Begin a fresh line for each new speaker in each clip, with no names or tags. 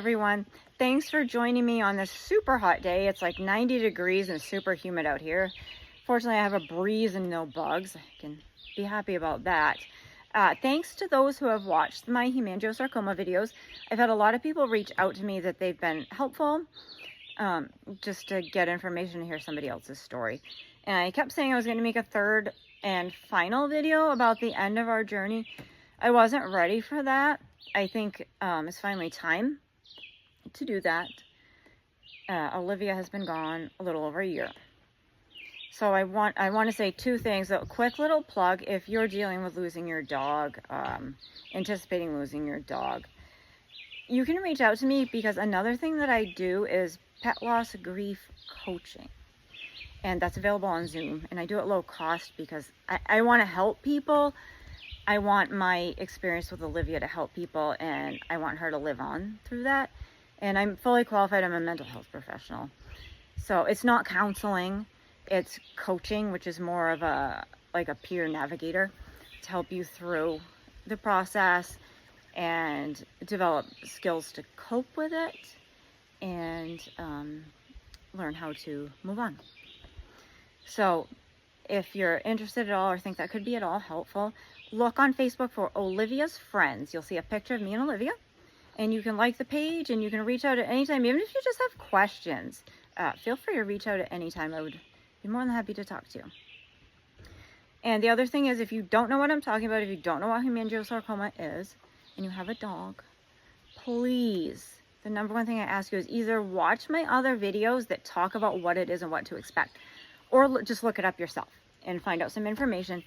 Everyone, thanks for joining me on this super hot day. It's like 90 degrees and super humid out here. Fortunately, I have a breeze and no bugs. I can be happy about that. Thanks to those who have watched my hemangiosarcoma videos. I've had a lot of people reach out to me that they've been helpful, just to get information to hear somebody else's story. And I kept saying I was going to make a third and final video about the end of our journey. I wasn't ready for that. I think it's finally time to do that. Olivia has been gone a little over a year. So I want to say two things. A quick little plug: if you're dealing with losing your dog, anticipating losing your dog, you can reach out to me, because another thing that I do is pet loss grief coaching. And that's available on Zoom. And I do it low cost because I want to help people. I want my experience with Olivia to help people, and I want her to live on through that. And I'm fully qualified. I'm a mental health professional. So it's not counseling, it's coaching, which is more of a peer navigator to help you through the process and develop skills to cope with it and learn how to move on. So if you're interested at all or think that could be at all helpful, look on Facebook for Olivia's Friends. You'll see a picture of me and Olivia. And you can like the page, and you can reach out at any time, even if you just have questions. Feel free to reach out at any time. I would be more than happy to talk to you. And the other thing is, if you don't know what I'm talking about, if you don't know what hemangiosarcoma is, and you have a dog, please, the number one thing I ask you is either watch my other videos that talk about what it is and what to expect, or just look it up yourself and find out some information,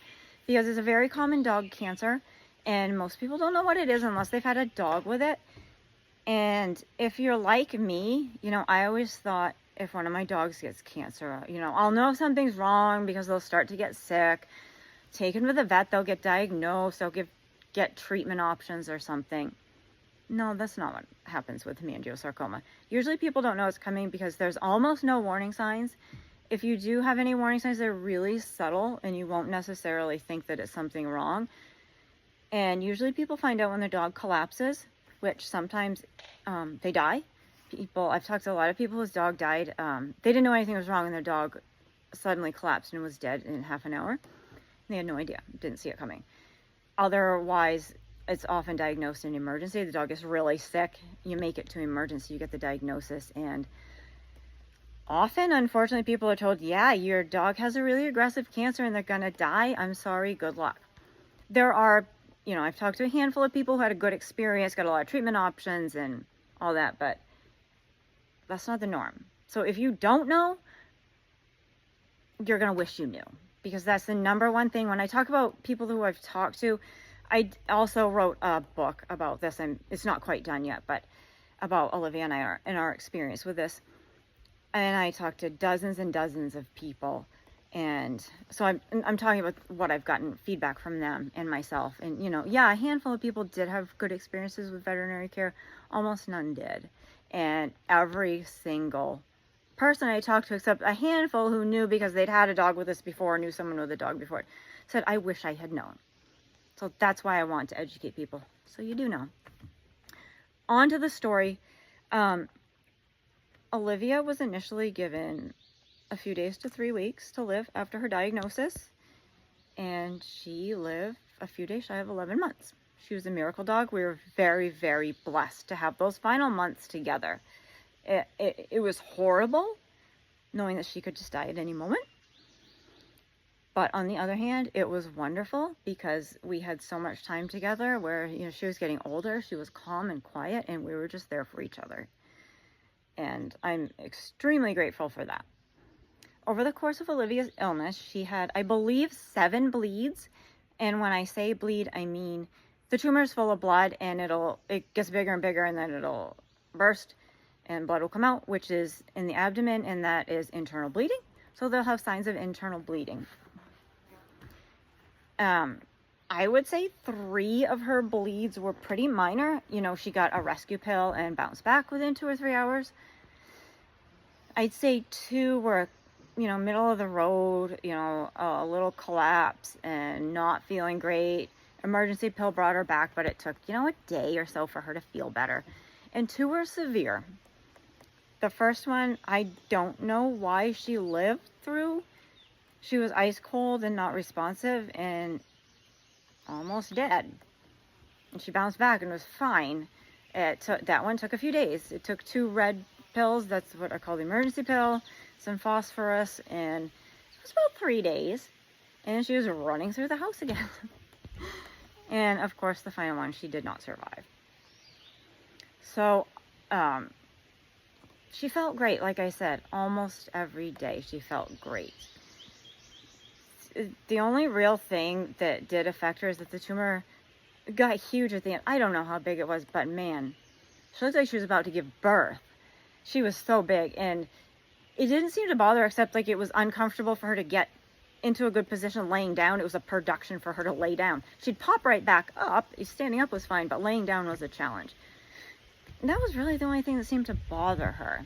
because it's a very common dog cancer, and most people don't know what it is unless they've had a dog with it. And if you're like me, I always thought, if one of my dogs gets cancer, I'll know if something's wrong because they'll start to get sick. Taken to the vet, they'll get diagnosed, they'll get treatment options or something. No, that's not what happens with hemangiosarcoma. Usually people don't know it's coming because there's almost no warning signs. If you do have any warning signs, they're really subtle, and you won't necessarily think that it's something wrong. And usually people find out when their dog collapses, which sometimes they die. I've talked to a lot of people whose dog died. They didn't know anything was wrong, and their dog suddenly collapsed and was dead in half an hour. They had no idea, didn't see it coming. Otherwise, it's often diagnosed in emergency. The dog is really sick. You make it to emergency, you get the diagnosis, and often, unfortunately, people are told, yeah, your dog has a really aggressive cancer and they're gonna die. I'm sorry, good luck. There are, I've talked to a handful of people who had a good experience, got a lot of treatment options and all that, but that's not the norm. So if you don't know, you're gonna wish you knew, because that's the number one thing. When I talk about people who I've talked to, I also wrote a book about this, and it's not quite done yet, but about Olivia and I and our experience with this. And I talked to dozens and dozens of people. And so I'm talking about what I've gotten feedback from them and myself. And, yeah, a handful of people did have good experiences with veterinary care. Almost none did. And every single person I talked to, except a handful who knew because they'd had a dog with us before, knew someone with a dog before, said, I wish I had known. So that's why I want to educate people, so you do know. On to the story. Olivia was initially given a few days to 3 weeks to live after her diagnosis, and she lived a few days shy of 11 months. She was a miracle dog. We were very, very blessed to have those final months together. It was horrible knowing that she could just die at any moment. But on the other hand, it was wonderful because we had so much time together where, she was getting older, she was calm and quiet, and we were just there for each other. And I'm extremely grateful for that. Over the course of Olivia's illness, she had, I believe, 7 bleeds. And when I say bleed, I mean the tumor is full of blood, and it gets bigger and bigger, and then it'll burst and blood will come out, which is in the abdomen, and that is internal bleeding. So they'll have signs of internal bleeding. I would say 3 of her bleeds were pretty minor. She got a rescue pill and bounced back within 2 or 3 hours. I'd say 2 were, middle of the road, a little collapse and not feeling great. Emergency pill brought her back, but it took, a day or so for her to feel better. and 2 were severe. The first one, I don't know why she lived through. She was ice cold and not responsive and almost dead. And she bounced back and was fine. That one took a few days. It took 2 red pills, that's what I call the emergency pill, some phosphorus, and it was about 3 days. And she was running through the house again. And of course, the final one, she did not survive. So, she felt great, like I said, almost every day she felt great. The only real thing that did affect her is that the tumor got huge at the end. I don't know how big it was, but man, she looked like she was about to give birth. She was so big, and it didn't seem to bother her, except like it was uncomfortable for her to get into a good position laying down. It was a production for her to lay down. She'd pop right back up. Standing up was fine, but laying down was a challenge. And that was really the only thing that seemed to bother her.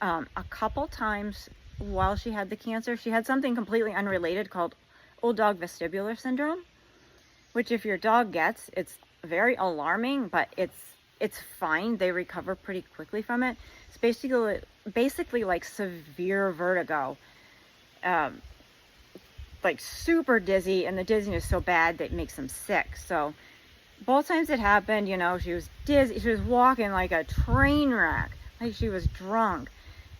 A couple times while she had the cancer, she had something completely unrelated called old dog vestibular syndrome, which if your dog gets, it's very alarming, but it's fine. They recover pretty quickly from it. It's basically like severe vertigo, like super dizzy, and the dizziness is so bad that it makes them sick. So both times it happened, you know, she was dizzy. She was walking like a train wreck, like she was drunk.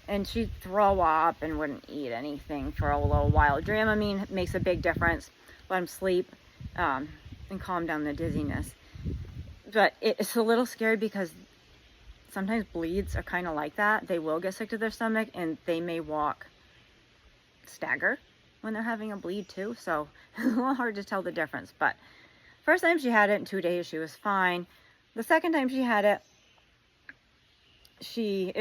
And she'd throw up and wouldn't eat anything for a little while. Dramamine makes a big difference. Let them sleep and calm down the dizziness. But it's a little scary because sometimes bleeds are kind of like that. They will get sick to their stomach, and they may stagger when they're having a bleed too. So it's a little hard to tell the difference. But first time she had it in 2 days, she was fine. The second time she had it, she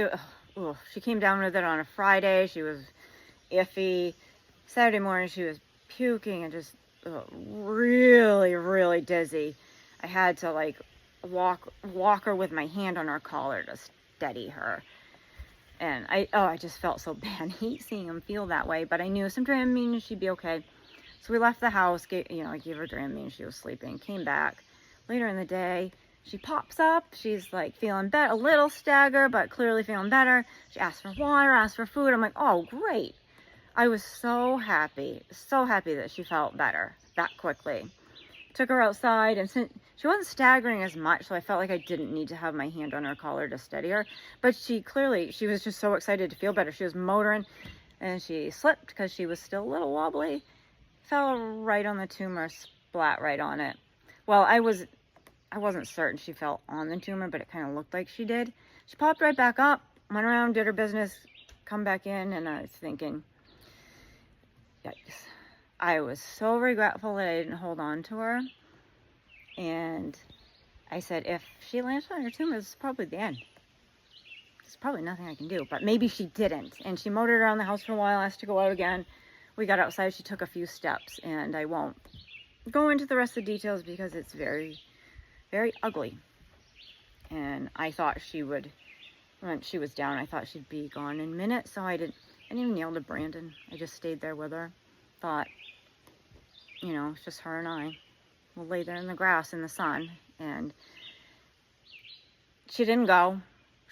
came down with it on a Friday. She was iffy. Saturday morning, she was puking and just really, really dizzy. I had to like walk her with my hand on her collar to steady her. And I just felt so bad. I hate seeing them feel that way, but I knew some Dramamine and she'd be okay. So we left the house. I gave her Dramamine. She was sleeping. Came back later in the day. She pops up. She's like feeling better, a little stagger, but clearly feeling better. She asked for water, asked for food. I'm like, oh, great. I was so happy that she felt better that quickly. Took her outside, and since she wasn't staggering as much, so I felt like I didn't need to have my hand on her collar to steady her. But she was just so excited to feel better. She was motoring, and she slipped because she was still a little wobbly. Fell right on the tumor, splat right on it. Well, I wasn't certain she fell on the tumor, but it kind of looked like she did. She popped right back up, went around, did her business, come back in, and I was thinking, yikes. I was so regretful that I didn't hold on to her. And I said, if she lands on her tumor, this is probably the end. There's probably nothing I can do. But maybe she didn't. And she motored around the house for a while, asked to go out again. We got outside, she took a few steps, and I won't go into the rest of the details because it's very, very ugly. And I thought she would, when she was down, I thought she'd be gone in minutes. So I didn't even kneel to Brandon. I just stayed there with her. Thought, it's just her and I. We'll lay there in the grass in the sun. And she didn't go.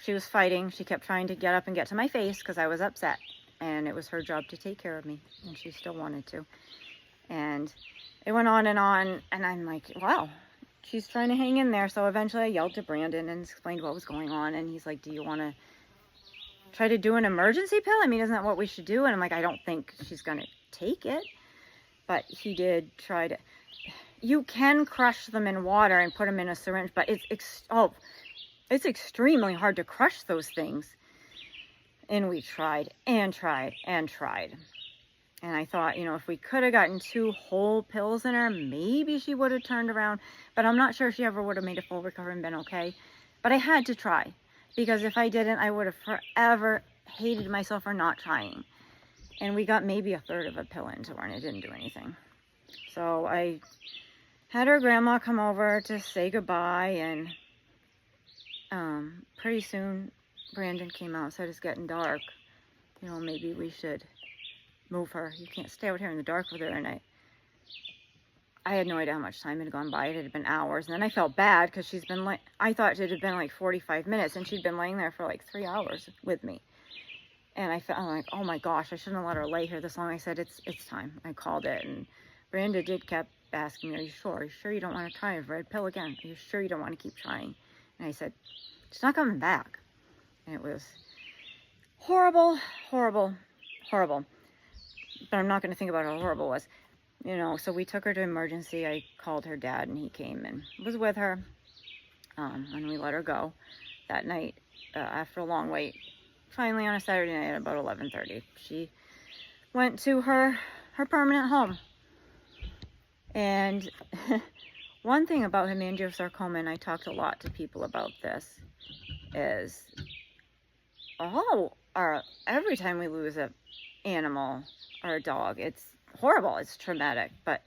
She was fighting. She kept trying to get up and get to my face because I was upset. And it was her job to take care of me. And she still wanted to. And it went on. And I'm like, wow, she's trying to hang in there. So eventually I yelled to Brandon and explained what was going on. And he's like, do you want to try to do an emergency pill? I mean, isn't that what we should do? And I'm like, I don't think she's going to take it. But he did try to. You can crush them in water and put them in a syringe, but it's extremely hard to crush those things. And we tried and tried and tried. And I thought, if we could have gotten 2 whole pills in her, maybe she would have turned around. But I'm not sure she ever would have made a full recovery and been okay. But I had to try. Because if I didn't, I would have forever hated myself for not trying. And we got maybe a third of a pill into her, and it didn't do anything. So I had her grandma come over to say goodbye, and pretty soon Brandon came out and said, it's getting dark. Maybe we should move her. You can't stay out here in the dark with her. And I had no idea how much time had gone by. It had been hours. And then I felt bad because she's been like, I thought it had been like 45 minutes, and she'd been laying there for like 3 hours with me. And I felt like, oh my gosh, I shouldn't have let her lay here this long. I said, it's time. I called it. And Brenda kept asking me, are you sure? Are you sure you don't want to try a red pill again? Are you sure you don't want to keep trying? And I said, she's not coming back. And it was horrible, horrible, horrible. But I'm not going to think about how horrible it was. You know, so we took her to emergency. I called her dad, and he came and was with her when we let her go that night after a long wait. Finally, on a Saturday night at about 11:30, she went to her permanent home. And one thing about hemangiosarcoma, and I talked a lot to people about this, is every time we lose an animal or a dog, it's horrible, it's traumatic, but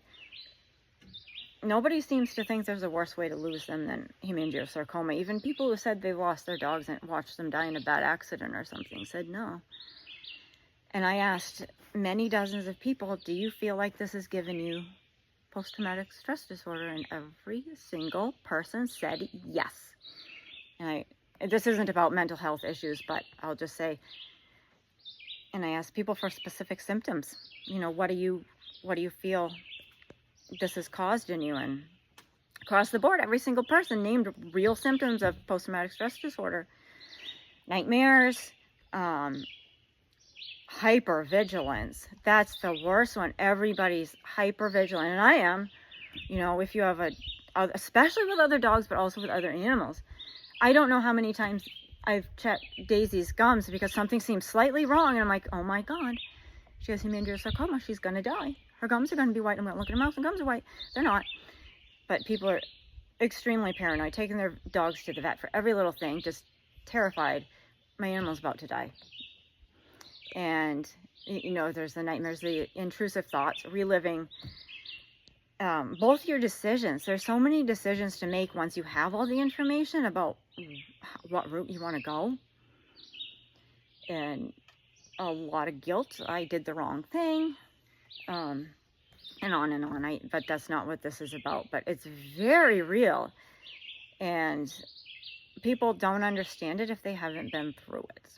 nobody seems to think there's a worse way to lose them than hemangiosarcoma. Even people who said they lost their dogs and watched them die in a bad accident or something said no. And I asked many dozens of people, do you feel like this has given you post-traumatic stress disorder? And every single person said yes. And this isn't about mental health issues, but I'll just say, and I asked people for specific symptoms. You know, what do you feel this has caused in you? And across the board, every single person named real symptoms of post-traumatic stress disorder. Nightmares, hypervigilance. That's the worst one. Everybody's hypervigilant, and I am. You know, if you have especially with other dogs, but also with other animals. I don't know how many times I've checked Daisy's gums because something seems slightly wrong, and I'm like, oh my God, she has hemangiosarcoma. She's gonna die. Her gums are gonna be white. I'm gonna look at her mouth, and gums are white. They're not. But people are extremely paranoid, taking their dogs to the vet for every little thing, just terrified. My animal's about to die. And, you know, there's the nightmares, the intrusive thoughts, reliving both your decisions. There's so many decisions to make once you have all the information about what route you want to go. And a lot of guilt. I did the wrong thing. And on and on. But that's not what this is about. But it's very real. And people don't understand it if they haven't been through it.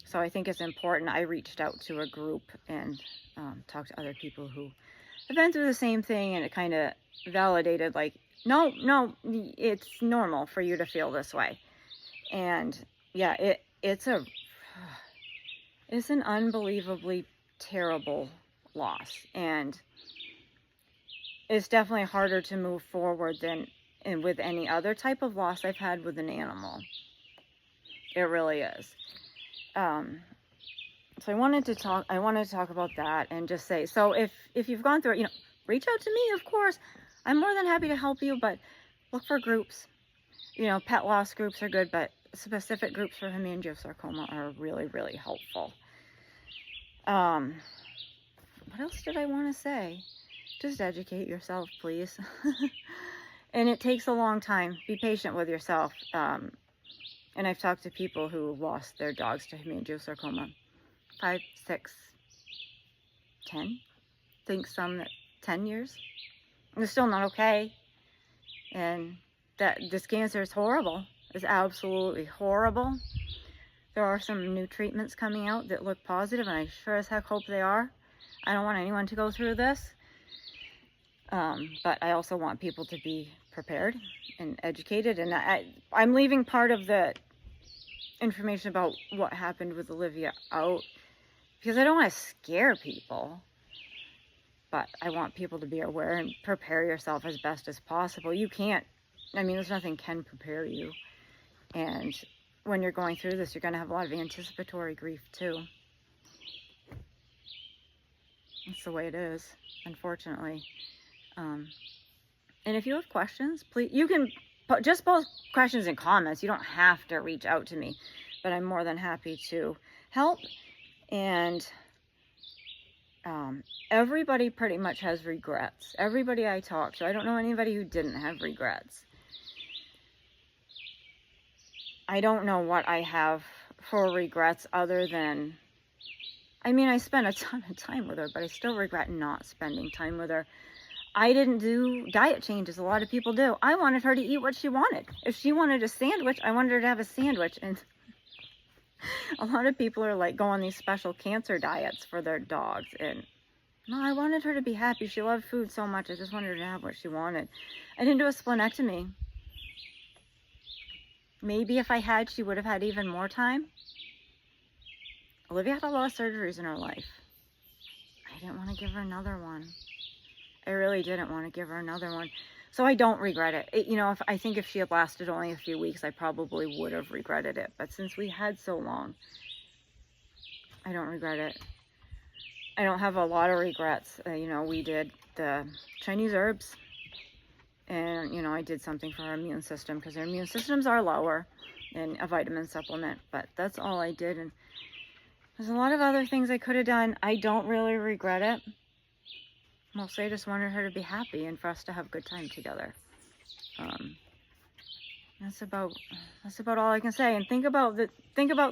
So I think it's important. I reached out to a group and talked to other people who have been through the same thing, and it kind of validated, like, no, it's normal for you to feel this way. And yeah, it's an unbelievably terrible loss, and it's definitely harder to move forward than with any other type of loss I've had with an animal. It really is. So I wanted to talk about that and just say, so if you've gone through it, you know, reach out to me, of course. I'm more than happy to help you, but look for groups. You know, pet loss groups are good, but specific groups for hemangiosarcoma are really, really helpful. What else did I want to say? Just educate yourself, please. And it takes a long time. Be patient with yourself. And I've talked to people who lost their dogs to hemangiosarcoma 5, 6, 10. I think some that 10 years. And they're still not okay. And this cancer is horrible. It's absolutely horrible. There are some new treatments coming out that look positive, and I sure as heck hope they are. I don't want anyone to go through this. But I also want people to be prepared and educated. And I'm leaving part of the information about what happened with Olivia out because I don't want to scare people. But I want people to be aware and prepare yourself as best as possible. You can't, I mean, there's nothing can prepare you. And when you're going through this, you're going to have a lot of anticipatory grief too. That's the way it is, unfortunately. And if you have questions, please, you can just post questions and comments. You don't have to reach out to me, but I'm more than happy to help. And everybody pretty much has regrets. Everybody I talk to, I don't know anybody who didn't have regrets. I don't know what I have for regrets other than, I mean, I spent a ton of time with her, but I still regret not spending time with her. I didn't do diet changes. A lot of people do. I wanted her to eat what she wanted. If she wanted a sandwich, I wanted her to have a sandwich. And a lot of people are like, go on these special cancer diets for their dogs. And no, I wanted her to be happy. She loved food so much. I just wanted her to have what she wanted. I didn't do a splenectomy. Maybe if I had, she would have had even more time. Olivia had a lot of surgeries in her life. I didn't want to give her another one. I really didn't want to give her another one. So I don't regret it. You know, I think if she had lasted only a few weeks, I probably would have regretted it. But since we had so long, I don't regret it. I don't have a lot of regrets. You know, we did the Chinese herbs. And, you know, I did something for her immune system because her immune systems are lower, and a vitamin supplement. But that's all I did. And there's a lot of other things I could have done. I don't really regret it. Mostly I just wanted her to be happy and for us to have a good time together. That's about all I can say. And think about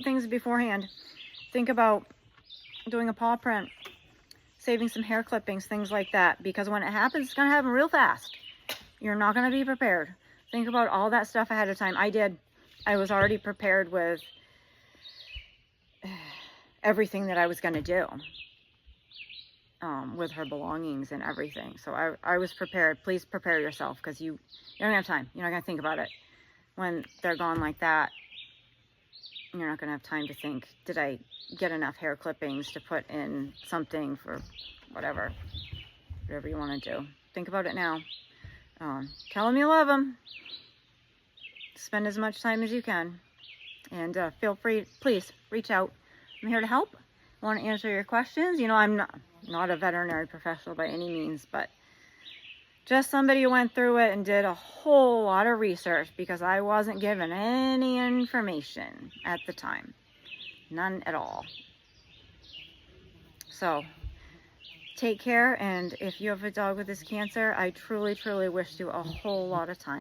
things beforehand. Think about doing a paw print, saving some hair clippings, things like that. Because when it happens, it's going to happen real fast. You're not going to be prepared. Think about all that stuff ahead of time. I did. I was already prepared with everything that I was going to do. With her belongings and everything. So I was prepared. Please prepare yourself because you don't have time. You're not going to think about it. When they're gone like that, you're not going to have time to think, did I get enough hair clippings to put in something for whatever you want to do. Think about it now. Tell them you love them. Spend as much time as you can. And feel free, please reach out. I'm here to help. I want to answer your questions. You know, I'm not a veterinary professional by any means, but just somebody who went through it and did a whole lot of research because I wasn't given any information at the time. None at all. So, take care, and if you have a dog with this cancer, I truly, truly wish you a whole lot of time.